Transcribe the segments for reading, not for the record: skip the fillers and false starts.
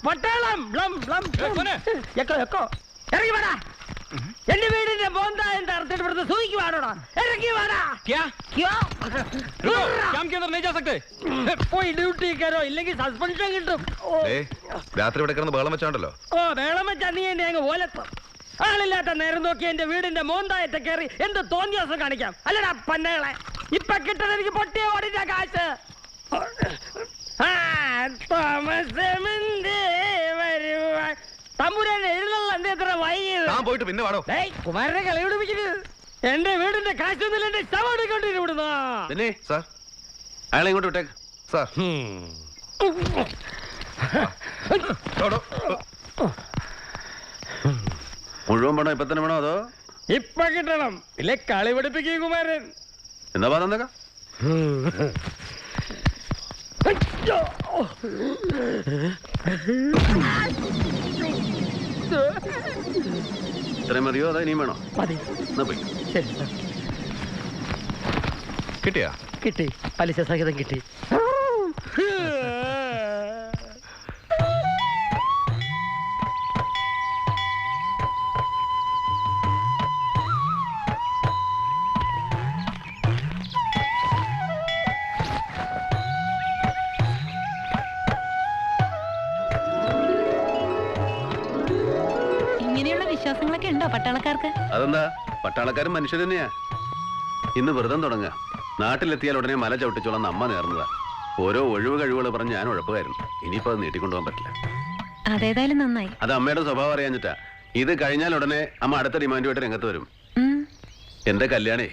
പട്ടാളം ഇറങ്ങി വേടാ. എന്റെ വീടിന്റെ മോന്ത എന്താ അർത്ഥപ്പെടുന്നത്? സൂയിക്ക് വേണോടാ, ഇറങ്ങി വേടാ. പോയി ഡ്യൂട്ടി കയറോ, ഇല്ലെങ്കിൽ സസ്പെൻഷൻ കിട്ടും. രാത്രി ഇവിടെ കിടന്ന് ബഹളം വെച്ചാണ്ടല്ലോ. ഓ ബഹളം വെച്ചാ നീ എന്നെ അങ്ങ് ഓലത്തും. ആളില്ലാത്ത നേരം നോക്കി എന്റെ വീടിന്റെ മോന്തായത്തെ കയറി എന്ത് തോന്നിയാസം കാണിക്കാം. അല്ലടാ പന്നകളെ, ഇപ്പൊ കിട്ടുന്ന എനിക്ക് പൊട്ടിയ ഓടിച്ച കാശ്. തമ്പുരാന്റെ എഴുന്നള്ള എന്ത് എത്ര വൈകിയത്? പിന്നെ വാടോ. കുമാരനെ കളി പിടിപ്പിക്കരുത്. എന്റെ വീടിന്റെ കാശൊന്നും എന്റെ ശവം എടുക്കൊണ്ടിരുന്ന അയാളെ ഇങ്ങോട്ട് വിട്ടേക്ക് സാർ. മുഴുവൻ പണം ഇപ്പൊ തന്നെ വേണോ അതോ ഇപ്പൊ കിട്ടണം? ഇല്ലേ കളി പഠിപ്പിക്കും കുമാരൻ. എന്താ പറഞ്ഞേക്കാം? ഇത്രയും മതിയോ അതോ ഇനിയും വേണോ? പോയി. കിട്ടിയാ? കിട്ടി, പലിശ സഹിതം കിട്ടി. വിശ്വാസങ്ങളൊക്കെ ഉണ്ടോ പട്ടാളക്കാർക്ക്? അതെന്താ, പട്ടാളക്കാരും മനുഷ്യർ തന്നെയാ. ഇന്ന് വ്രതം തുടങ്ങുക. നാട്ടിലെത്തിയാൽ ഉടനെ മല ചവിട്ടിച്ചോളാം അമ്മ നേർന്നതാ. ഓരോ ഒഴിവ് കഴിവുകൾ പറഞ്ഞ് ഞാൻ ഉഴപ്പുകായിരുന്നു. ഇനിയിപ്പോ അത് നീട്ടിക്കൊണ്ടുപോകാൻ പറ്റില്ല. അതേതായാലും നന്നായി. അത് അമ്മയുടെ സ്വഭാവം അറിയാഞ്ഞിട്ടാ. ഇത് കഴിഞ്ഞാൽ ഉടനെ അമ്മ അടുത്ത ഡിമാൻഡുമായിട്ട് രംഗത്ത് വരും. എന്റെ കല്യാണേ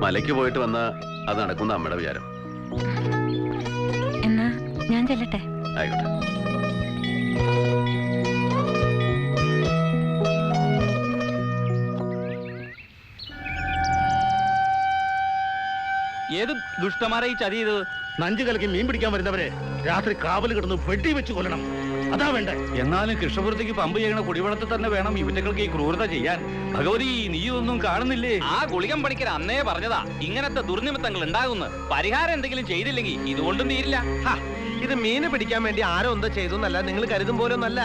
മലയ്ക്ക് പോയിട്ട് വന്നാ അത് നടക്കുന്ന അമ്മയുടെ വിചാരം. എന്നാ ഞാൻ ചെല്ലട്ടെ? ആയിക്കോട്ടെ. ഏത് ദുഷ്ടമാരെ ഈ ചതി ചെയ്തത്? നഞ്ചു കലക്കി മീൻ പിടിക്കാൻ വരുന്നവരെ രാത്രി കാവൽ കിടന്ന് വെട്ടി വെച്ച് കൊല്ലണം. അതാ വേണ്ടേ. എന്നാലും കൃഷ്ണപുരത്തേക്ക് പമ്പ് ചെയ്യണ കുടിവെള്ളത്തിൽ തന്നെ വേണം ഇവറ്റകൾക്ക് ഈ ക്രൂരത ചെയ്യാൻ. ഭഗവതി, നീ ഒന്നും കാണുന്നില്ലേ? ആ ഗുളികം പണിക്കർ അന്നേ പറഞ്ഞതാ ഇങ്ങനത്തെ ദുർനിമിത്തങ്ങൾ ഉണ്ടാകുന്നു. പരിഹാരം എന്തെങ്കിലും ചെയ്തില്ലെങ്കിൽ ഇതുകൊണ്ടും തീരില്ല. ഇത് മീന് പിടിക്കാൻ വേണ്ടി ആരോ എന്തോ ചെയ്തു എന്നല്ല, നിങ്ങൾ കരുതും പോലെ ഒന്നല്ല.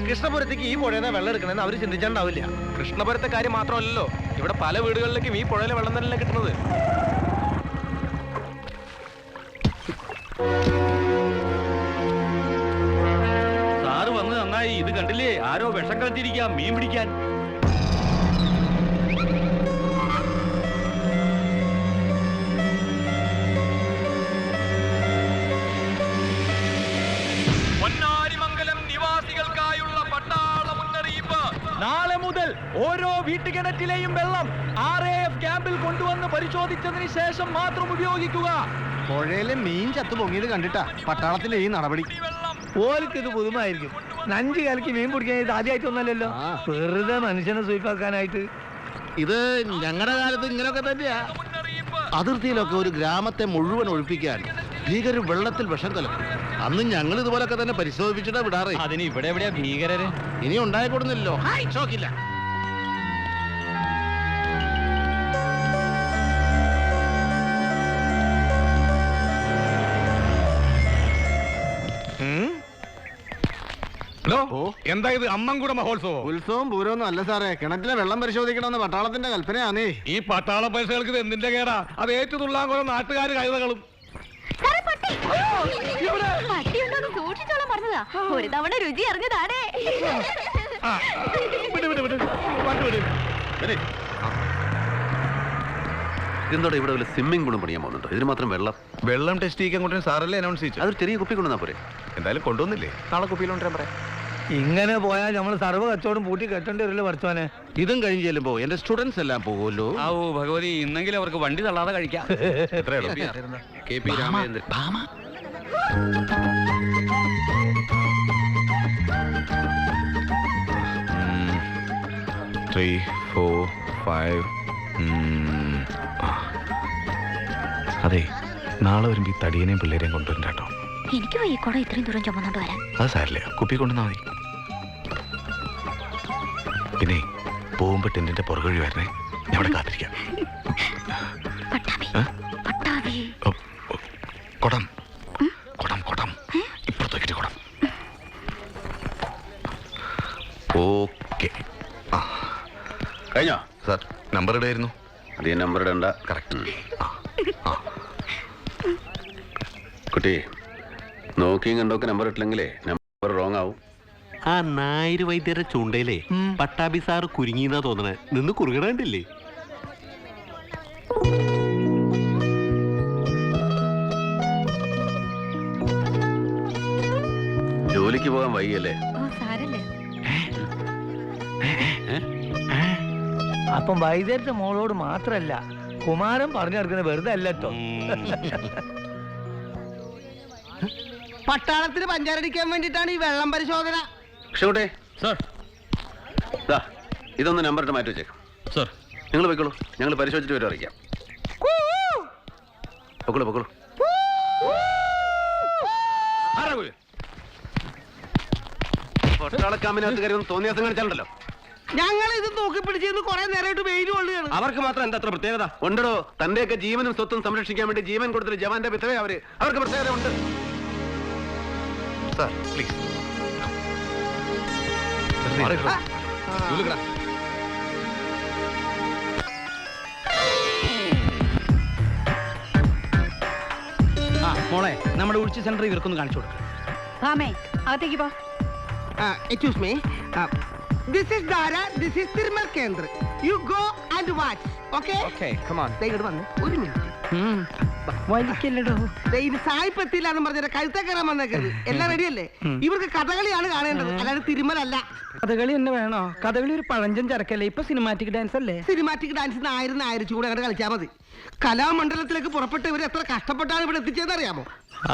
കൃഷ്ണപുരത്തേക്ക് ഈ പുഴയിൽ വെള്ളം എടുക്കണമെന്ന് അവര് ചിന്തിച്ചിട്ടുണ്ടാവില്ല. കൃഷ്ണപുരത്തെ കാര്യം മാത്രമല്ലല്ലോ, ഇവിടെ പല വീടുകളിലേക്കും ഈ പുഴയിലെ വെള്ളം തന്നെയല്ലേ കിട്ടുന്നത്. സാറ് വന്ന് നന്നായി. ഇത് കണ്ടില്ലേ, ആരോ വിഷം കളത്തിരിക്കാം മീൻ പിടിക്കാൻ. പൊന്നാരിമംഗലം നിവാസികൾക്കായുള്ള പട്ടാള മുന്നറിയിപ്പ്. നാളെ മുതൽ ഓരോ വീട്ടുകിണറ്റിലെയും വെള്ളം RAF ക്യാമ്പിൽ കൊണ്ടുവന്ന് പരിശോധിച്ചതിന് ശേഷം മാത്രം ഉപയോഗിക്കുക. പുഴയിലെ മീൻ ചത്തു പൊങ്ങിയത് കണ്ടിട്ടാ പട്ടാളത്തിന്റെ ഈ നടപടി. ഓർക്ക് ഇത് പുതുമായിരിക്കും. നഞ്ചു കലക്കി മീൻ പിടിക്കാൻ ഇത് ആദ്യമായിട്ടൊന്നല്ലല്ലോ. വെറുതെ മനുഷ്യനെ സൂയിപ്പാക്കാനായിട്ട്. ഇത് ഞങ്ങളുടെ കാലത്ത് ഇങ്ങനെയൊക്കെ തന്നെയാ. അതിർത്തിയിലൊക്കെ ഒരു ഗ്രാമത്തെ മുഴുവൻ ഒഴിപ്പിക്കാൻ ഭീകരർ വെള്ളത്തിൽ വിഷം കലക്കും. അന്ന് ഞങ്ങൾ ഇതുപോലൊക്കെ തന്നെ പരിശോധിച്ചിട്ടാ വിടാറ്. അതിന് ഇവിടെ എവിടെയാ ഭീകരര്? ഇനി ഉണ്ടായിക്കൊടുന്നില്ലല്ലോ. ഷോക്കില്ല. എന്താ ഇത് അമ്മൻകുട മഹോത്സവം? ഉത്സവം പൂരമൊന്നും അല്ല സാറേ, കിണറ്റിലെ വെള്ളം പരിശോധിക്കണമെന്ന് പട്ടാളത്തിന്റെ കൽപ്പനയാണേ. ഈ പട്ടാള പൈസകൾക്ക് ഇത് എന്തിന്റെ കേടാ? അത് ഏറ്റുതുള്ളാൻ കുറെ നാട്ടുകാർ കൈതകളും. ഒരു തവണ രുചി അറിഞ്ഞതാണേ. ഇതെന്തോടെ ഇവിടെ വല്ല സ്വിമ്മിംഗ് പൂളും പണിയാൻ പോകുന്നുണ്ടോ? ഇതിന് മാത്രം വെള്ളം ടെസ്റ്റ് ചെയ്യാൻ കൊണ്ടുവരുന്ന സാറല്ലേ അനൗൺസ് ചെയ്തു. അതൊരു ചെറിയ കുപ്പി കൊണ്ടുവന്നാ പോരെ? എന്തായാലും കൊണ്ടുവന്നില്ലേ, നാളെ കുപ്പിയിലോണ്ടാൻ പറയാം. ഇങ്ങനെ പോയാൽ നമ്മൾ സർവ്വ കച്ചവടം പൂട്ടി കെട്ടേണ്ടി വരില്ല പഠിച്ചോനെ. ഇതും കഴിഞ്ഞ് ചെല്ലുമ്പോ എന്റെ സ്റ്റുഡൻസ് എല്ലാം പോകുമല്ലോ. ഓ ഭഗവതി, ഇന്നെങ്കിലും അവർക്ക് വണ്ടി തള്ളാതെ കഴിക്കാം. KP രാമചന്ദ്രൻ. 3, 4, 5. അതെ, നാളെ വരുമ്പോ ഈ തടിയനെയും പിള്ളേരെയും കൊണ്ടുവരണ്ട കേട്ടോ. എനിക്ക് ഈ കുടം ഇത്രയും ദൂരം ചുമന്നോണ്ട് വരാൻ. അത് സാരില്ല, കുപ്പി കൊണ്ടുവന്നാ മതി. പിന്നെ പോകുമ്പോ ടെന്റിന്റെ പുറകഴി വരണേ, ഞാൻ ഇവിടെ കാത്തിരിക്കാം. കൊടം കൊടം കൊടം ഇപ്പുറത്തേക്ക് ഓക്കെ. കഴിഞ്ഞോ? സാർ നമ്പർ ഇടായിരുന്നു. അതേ നമ്പർ ഇടണ്ട. കറക്റ്റ്. കുട്ടി നോക്കിയും കണ്ടോക്കെ നമ്പർ ഇട്ടില്ലെങ്കിലേ നമ്പർ റോങ് ആവും. ആ നായര് വൈദ്യരുടെ ചൂണ്ടയിലേ പട്ടാഭി സാറ് കുരുങ്ങിന്നാ തോന്നണേ. നിന്ന് കുറുകണണ്ടില്ലേ? ജോലിക്ക് പോകാൻ വൈകിയല്ലേ? ഓ സാരല്ലേ. അപ്പം വൈദ്യരുടെ മോളോട് മാത്രല്ല കുമാരൻ പറഞ്ഞു നടക്കുന്ന വെറുതെ അല്ല കേട്ടോ. പട്ടാളത്തിന് പഞ്ചാരടിക്കാൻ വേണ്ടിട്ടാണ് ഈ വെള്ളം പരിശോധന. കൃഷ്ണകുട്ടേ, സാർ ദാ ഇതൊന്ന് നമ്പർ ഇട്ട് മാറ്റി വെച്ചേക്കാം. സാർ നിങ്ങൾ പോയിക്കോളൂ, ഞങ്ങൾ പരിശോധിച്ചിട്ട് വരും അറിയിക്കാം. പൊക്കോളൂ പൊക്കോളൂ. പട്ടാളക്കാമിനകത്ത് കയറി ഒന്ന് തോന്നിയാസം കാണിച്ചാലുണ്ടല്ലോ. ഞങ്ങൾ ഇത് നോക്കി പിടിച്ചിരുന്ന് കുറെ നേരമായിട്ട് വെയിൽ കൊള്ളുകയാണ്. അവർക്ക് മാത്രം എന്താ അത്ര പ്രത്യേകത? ഉണ്ടോ? തന്റെയൊക്കെ ജീവനും സ്വത്തും സംരക്ഷിക്കാൻ വേണ്ടി ജീവൻ കൊടുത്തൊരു ജവാന്റെ പിത്തവേ അവർക്ക് പ്രത്യേകത ഉണ്ട്. Sir please. മോളെ നമ്മുടെ ഉഴിച്ച് സെന്റർ ഇവർക്കൊന്ന് കാണിച്ചു കൊടുക്കും. അകത്തേക്ക് പോ. Excuse me. This is Dara. This is Tirmal Kendra. You go and watch. Okay? Okay, come on. ദേ ഇങ്ങോട്ട് വന്ന് ഒരു മിനിറ്റ്. വലിക്കല്ലടോ. ദേ ഇത് സായിപ്പ് എത്തിയില്ല എന്ന് പറഞ്ഞ കഴുത്ത കയറാൻ വന്നേക്കരുത്. എല്ലാം റെഡിയല്ലേ? ഇവർക്ക് കഥകളിയാണ് കാണേണ്ടത്, അല്ലാതെ തിരുമലല്ല. കഥകളി തന്നെ വേണോ? കഥകളി ഒരു പഴഞ്ചൻ ചരക്കല്ലേ, ഇപ്പൊ സിനിമാറ്റിക് ഡാൻസ് അല്ലേ? സിനിമാറ്റിക് ഡാൻസിന് ആയിരം ചൂടെ അങ്ങോട്ട് കളിച്ചാൽ മതി. കലാമണ്ഡലത്തിലേക്ക് പുറപ്പെട്ട് ഇവർ എത്ര കഷ്ടപ്പെട്ടാണ് ഇവിടെ എത്തിച്ചതെന്ന് അറിയാമോ?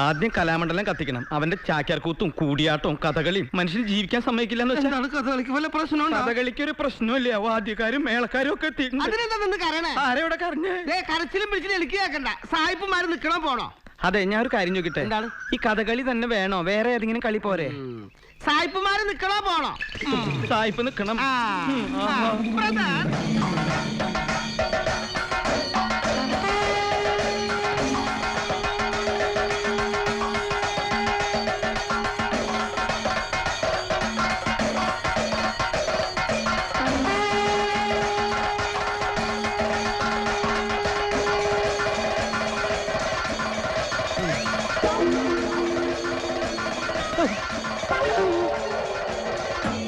ആദ്യം കലാമണ്ഡലം കത്തിക്കണം. അവന്റെ ചാക്യാർകൂത്തും കൂടിയാട്ടവും കഥകളിയും മനുഷ്യന് ജീവിക്കാൻ സമ്മതിക്കില്ലെന്ന് വെച്ചാൽ എന്താണ് കഥകളിക്ക് വല്ല പ്രശ്നമുണ്ടോ? കഥകളിക്ക് ഒരു പ്രശ്നമില്ല. വാദ്യക്കാരും മേളക്കാരും ഒക്കെ എത്തിയിട്ടുണ്ട്. അതിനെന്താ നിന്ന് കരണേ? ആരെവിടെ കരഞ്ഞേ? ദേ കരച്ചിലും പിടിച്ചിലും എനിക്ക് കേൾക്കണ്ട. സായിപ്പുമാര് നിക്കണോ പോണോ? അതെ, ഞാൻ ഒരു കാര്യം ചോദിക്കട്ടെ. എന്താണ്? ഈ കഥകളി തന്നെ വേണോ? വേറെ ഏതെങ്കിലും കളി പോരെ? സായിപ്പുമാര് നിക്കണോ പോണോ? സായിപ്പ് നിക്കണം. ബ്രദർ.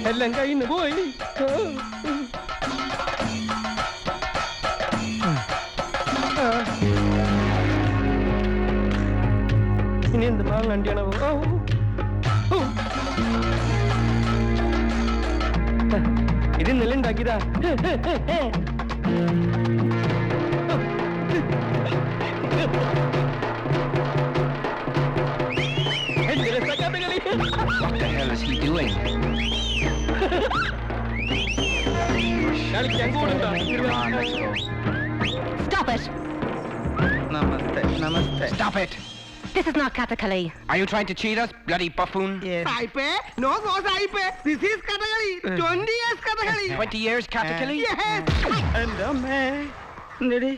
എല്ലാം കയ്യിന്ന് പോയി. ഇനി എന്ത് മാങ്ങണ്ടിയാണോ? ഇത് ഇന്നലെ ഉണ്ടാക്കിയതാ. കളിക്കാൻ കൂടുണ്ടോ? Stop it. Namaste namaste. Stop it. This is not Kathakali. Are you trying to cheat us, bloody buffoon? Yes. സായിപ്പേ, no സായിപ്പേ. This is Kathakali. 20 years Kathakali. 20 years Kathakali? Yes. എന്റെ അമ്മേ. എന്തേടി?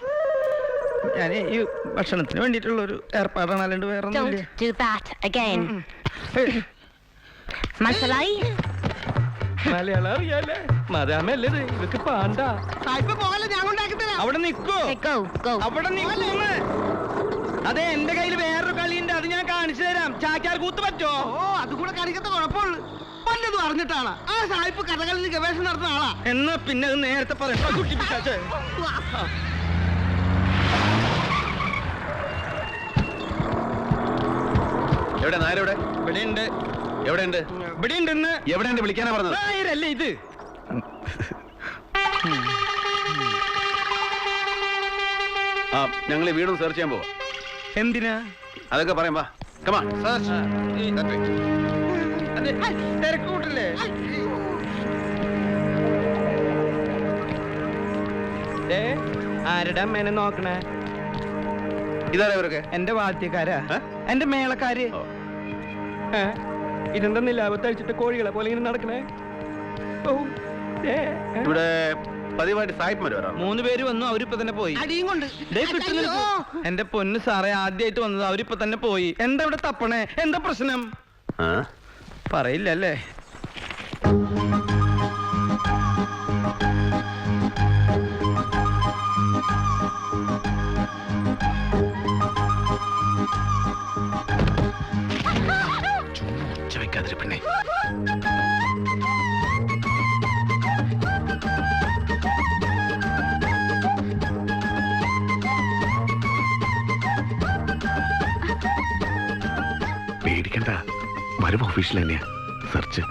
ഞാൻ ഈ ഭക്ഷണത്തിന് വേണ്ടിയിട്ടുള്ള ഒരു ഏർപ്പാടാണ്, അല്ലാണ്ട് വേറെ Don't ഒന്നുമില്ല. do that again. മനസ്സിലായി? മലയാളം അറിയാലേ? മതാമല്ലേ ഇത്? ഇവക്ക് പാണ്ടാ. സായിപ്പേ പോകല്ലേ, ഞാൻ കൊണ്ടാക്കി തരാം. അവിടെ നിക്കോ? Okay, go, go. അവിടെ നിൽക്കുന്നു. അതെ, എന്റെ കയ്യിൽ വേറൊരു കളിയുണ്ട്, അത് ഞാൻ കാണിച്ചു തരാം. ചാക്യാർ കൂത്ത് പറ്റോ? ഓ, അത് കൂടെ കാണിക്കത്ത കുഴപ്പമുള്ളു. പലതും അറിഞ്ഞിട്ടാണ് ആ സായിപ്പ് കഥകളിൽ ഗവേഷണം നടത്തുന്ന ആളാ. എന്നാ പിന്നെ അത് നേരത്തെ പറയട്ടോ കുട്ടി പിശാചേ. എവിടെ നായരെവിടെ? ഇവിടെ ഉണ്ട്. എവിടെയുണ്ട്? ഇവിടെ ഉണ്ടെന്ന്. എവിടെയുണ്ട്? വിളിക്കാനാ പറഞ്ഞത്. നായരല്ലേ ഇത്? ആ, ഞങ്ങൾ ഈ വീടും സെർച്ച് ചെയ്യാൻ പോവാ. എന്തിനാ? അതൊക്കെ പറയാം, വാ. Come on, search. അതെ, തിരക്ക് കൂട്ടല്ലേ? ആരുടെ അമ്മേനെ നോക്കണേ? ഇതാരാ ഇവരൊക്കെ? എന്റെ വാദ്യക്കാരാ, ഏ? എന്റെ മേളക്കാര്. ഓ. ഇതെന്താ നിലാപത്ത് അഴിച്ചിട്ട് കോഴികളെ പോലെ ഇങ്ങനെ നടക്കണേ? ഓ, ഇവിടെ പതിവായിട്ട് സായിപ്പ്മാര് വരാം. 3 പേര് വന്നു, അവരിപ്പോ തന്നെ പോയി. അടിയും കൊണ്ട് ദേ കിട്ടുന്നില്ല. എന്റെ പൊന്ന് സാറേ, ആദ്യമായിട്ട് വന്നത്, അവരിപ്പോ തന്നെ പോയി. എന്താ ഇവിടെ തപ്പണേ? എന്താ പ്രശ്നം? പറയില്ലല്ലേ? ചുമ്മാ ഒച്ച വെക്കാതിരി പെണ്ണെ. പേടിക്കണ്ട, വരും ഓഫീസിൽ തന്നെയാ സെർച്ച്.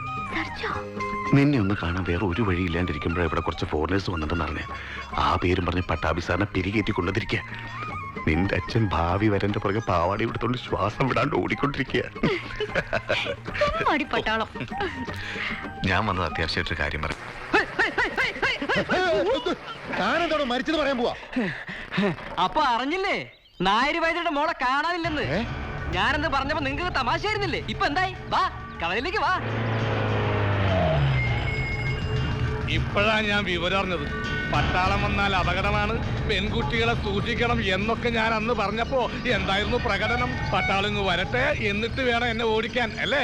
നിന്നെ ഒന്ന് കാണാൻ വേറെ ഒരു വഴി ഇല്ലാണ്ടിരിക്കുമ്പോഴാണ് ഇവിടെ കുറച്ച് ഫോറിനേഴ്സ് വന്നിട്ടെന്ന് അറിഞ്ഞ. ആ പേരും പറഞ്ഞ് പട്ടാഭി സാറിനെ പിരികേറ്റി കൊണ്ടുവന്നിരിക്കുക. നിന്റെ അച്ഛൻ ഭാവി വരന്റെ പുറകെ പാവാടി എടുത്തോണ്ട് ശ്വാസം വിടാണ്ട് ഓടിക്കൊണ്ടിരിക്കുക. ഞാൻ വന്നത് അത്യാവശ്യമായിട്ടൊരു കാര്യം പറയാം. താനെന്തോടെ മരിച്ചത് പറയാൻ പോവാ? അപ്പൊ അറിഞ്ഞില്ലേ നായര് വൈദ്യരുടെ മോളെ കാണാനില്ലെന്ന്? ഞാനെന്ന് പറഞ്ഞപ്പോ നിങ്ങൾക്ക് തമാശയായിരുന്നില്ലേ? ഇപ്പൊ എന്തായി? വാ കവലയിലേക്ക് വാ. ഇപ്പോഴാ ഞാൻ വിവരം അറിഞ്ഞത്. പട്ടാളം വന്നാൽ അപകടമാണ്, പെൺകുട്ടികളെ സൂക്ഷിക്കണം എന്നൊക്കെ ഞാൻ അന്ന് പറഞ്ഞപ്പോ എന്തായിരുന്നു പ്രകടനം? പട്ടാളം ഇങ്ങ് വരട്ടെ എന്നിട്ട് വേണം എന്നെ ഓടിക്കാൻ അല്ലേ?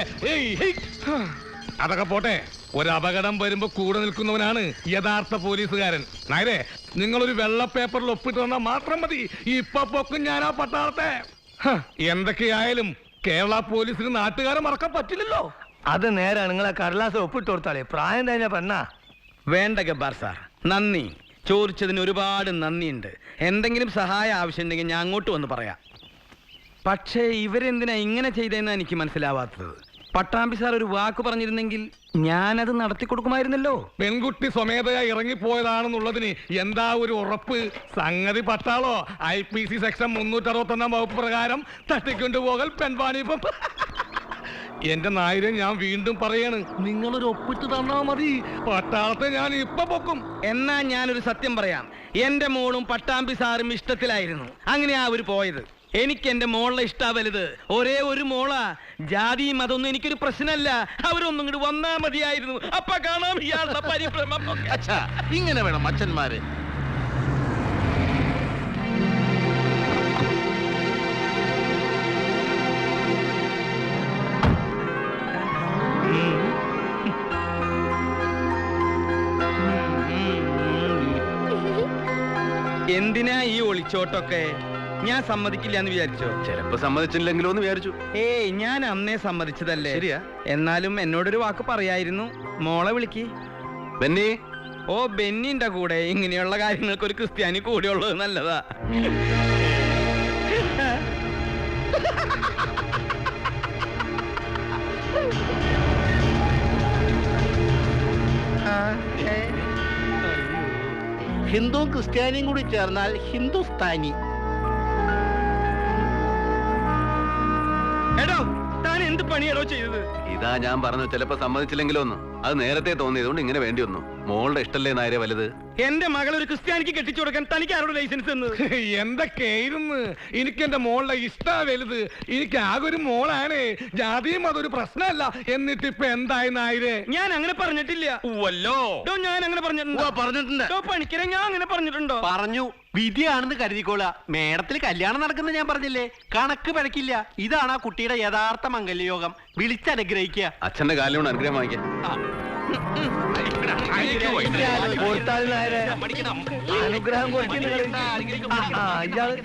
അതൊക്കെ പോട്ടെ, ഒരു അപകടം വരുമ്പോ കൂടെ നിൽക്കുന്നവനാണ് യഥാർത്ഥ പോലീസുകാരൻ. നായരെ, നിങ്ങളൊരു വെള്ള പേപ്പറിൽ ഒപ്പിട്ട് തന്നാൽ മാത്രം മതി. ഇപ്പൊ പൊക്കും ഞാൻ ആ പട്ടാളത്തെ. എന്തൊക്കെയായാലും കേരള പോലീസിന് നാട്ടുകാരെ മറക്കാൻ പറ്റില്ലല്ലോ. അത് നേരാണ്. നിങ്ങളെ കടലാസ് ഒപ്പിട്ട് കൊടുത്താളേ. പ്രായം കഴിഞ്ഞ പെണ്ണാ. വേണ്ട ഗബ്ബാർ സാർ, നന്ദി. ചോദിച്ചതിന് ഒരുപാട് നന്ദിയുണ്ട്. എന്തെങ്കിലും സഹായം ആവശ്യമുണ്ടെങ്കിൽ ഞാൻ അങ്ങോട്ട് വന്ന് പറയാം. പക്ഷേ ഇവരെന്തിനാ ഇങ്ങനെ ചെയ്തതെന്നാണ് എനിക്ക് മനസ്സിലാവാത്തത്. പട്ടാമ്പി സാർ ഒരു വാക്ക് പറഞ്ഞിരുന്നെങ്കിൽ ഞാനത് നടത്തി കൊടുക്കുമായിരുന്നല്ലോ. പെൺകുട്ടി സ്വമേധയാ ഇറങ്ങിപ്പോയതാണെന്നുള്ളതിന് എന്താ ഒരു ഉറപ്പ്? സംഗതി പട്ടാളോ? IPC സെക്ഷൻ 361 വകുപ്പ് പ്രകാരം തട്ടിക്കൊണ്ടുപോകൽ പെൺവാണിപ്പം. എന്റെ നായരെ, ഞാൻ വീണ്ടും പറയാണ്, നിങ്ങളൊരു ഒപ്പിട്ട് തന്നാ മതി. പട്ടാളത്തെ ഞാൻ ഇപ്പൊ പൊക്കും. എന്നാ ഞാനൊരു സത്യം പറയാം. എന്റെ മോളും പട്ടാമ്പി സാറും ഇഷ്ടത്തിലായിരുന്നു. അങ്ങനെയാ അവര് പോയത്. എനിക്ക് എന്റെ മോളെ ഇഷ്ടാ വലുത്. ഒരേ ഒരു മോളാ. ജാതിയും അതൊന്നും എനിക്കൊരു പ്രശ്നമല്ല. അവരൊന്നും ഇങ്ങോട്ട് വന്നാ മതിയായിരുന്നു. അപ്പൊ കാണാം ഇയാളുടെ പരിഭ്രമം. അച്ഛാ, ഇങ്ങനെ വേണം അച്ഛന്മാര്. എന്തിനാ ഈ ഒളിച്ചോട്ടൊക്കെ? ഞാൻ സമ്മതിക്കില്ല എന്ന് വിചാരിച്ചോ? ചിലപ്പോ സമ്മതിച്ചില്ലെങ്കിലോ എന്ന് വിചാരിച്ചു. ഏയ്, ഞാൻ അന്നേ സമ്മതിച്ചതല്ലേ. ശരിയാ. എന്നാലും എന്നോടൊരു വാക്ക് പറയായിരുന്നു. മോളെ വിളിക്ക്. ബെന്നി, ഓ, ബെന്നിന്റെ കൂടെ ഇങ്ങനെയുള്ള കാര്യങ്ങൾക്ക് ഒരു ക്രിസ്ത്യാനി കൂടെ ഉള്ളത് നല്ലതാ. ഹിന്ദുവും ക്രിസ്ത്യാനിയും കൂടി ചേർന്നാൽ ഹിന്ദുസ്ഥാനി. എടോ, താൻ എന്ത് പണിയാണോ ചെയ്തത്? ഇതാ ഞാൻ പറഞ്ഞു ചിലപ്പോ സമ്മതിച്ചില്ലെങ്കിലോ ഒന്ന്. അത് നേരത്തെ തോന്നിയതുകൊണ്ട് ഇങ്ങനെ വേണ്ടി വന്നു. മോളുടെ ഇഷ്ടല്ലേ നായരെ വലുത്? എന്റെ മകൾ ഒരു ക്രിസ്ത്യാനിക്ക് കെട്ടിച്ചു കൊടുക്കാൻ തനിക്ക് ആരോട് ലൈസൻസ് എന്ന്? എന്തൊക്കെയായിരുന്നു? എനിക്ക് എന്റെ മോളുടെ ഇഷ്ടാ വലുത്. എനിക്ക് ആകെ ഒരു മോളാണ്. ജാതിയും അതൊരു പ്രശ്നമല്ല. എന്നിട്ട് ഇപ്പൊ എന്തായി നായരെ? ഞാൻ അങ്ങനെ പറഞ്ഞിട്ടില്ല. ഞാൻ അങ്ങനെ പറഞ്ഞിട്ടുണ്ടോ? പറഞ്ഞിട്ടുണ്ട്. പണിക്കരെ, ഞാൻ അങ്ങനെ പറഞ്ഞിട്ടുണ്ടോ? പറഞ്ഞു. വിധിയാണെന്ന് കരുതിക്കോളാ. മേടത്തിൽ കല്യാണം നടക്കുന്നത് ഞാൻ പറഞ്ഞില്ലേ? കണക്ക് പിഴക്കില്ല. ഇതാണ് ആ കുട്ടിയുടെ യഥാർത്ഥ മംഗല്യയോഗം. വിളിച്ചനുഗ്രഹിക്കുക. അച്ഛന്റെ കാലിലോട് അനുഗ്രഹം വാങ്ങിക്കാം. കൊടുത്താൽ നേരെ അനുഗ്രഹം കൊടുക്കുന്നത്. ഇയാള്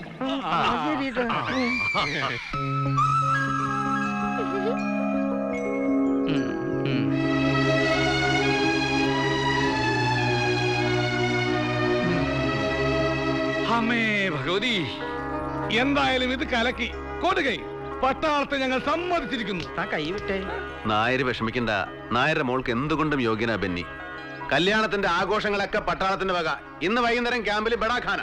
അമ്മേ ഭഗവതി, എന്തായാലും ഇത് കലക്കി കൊടുകൈ. പട്ടാളത്തെ ഞങ്ങൾ സമ്മതിച്ചിരിക്കുന്നു. ആ കൈ വിട്ടേ. നായര് വിഷമിക്കണ്ട. നായരുടെ മോൾക്ക് എന്തുകൊണ്ടും യോഗ്യനാ ബെന്നി. കല്യാണത്തിന്റെ ആഘോഷങ്ങളൊക്കെ പട്ടാളത്തിന്റെ വക. ഇന്ന് വൈകുന്നേരം ക്യാമ്പിൽ ബഡാഖാന.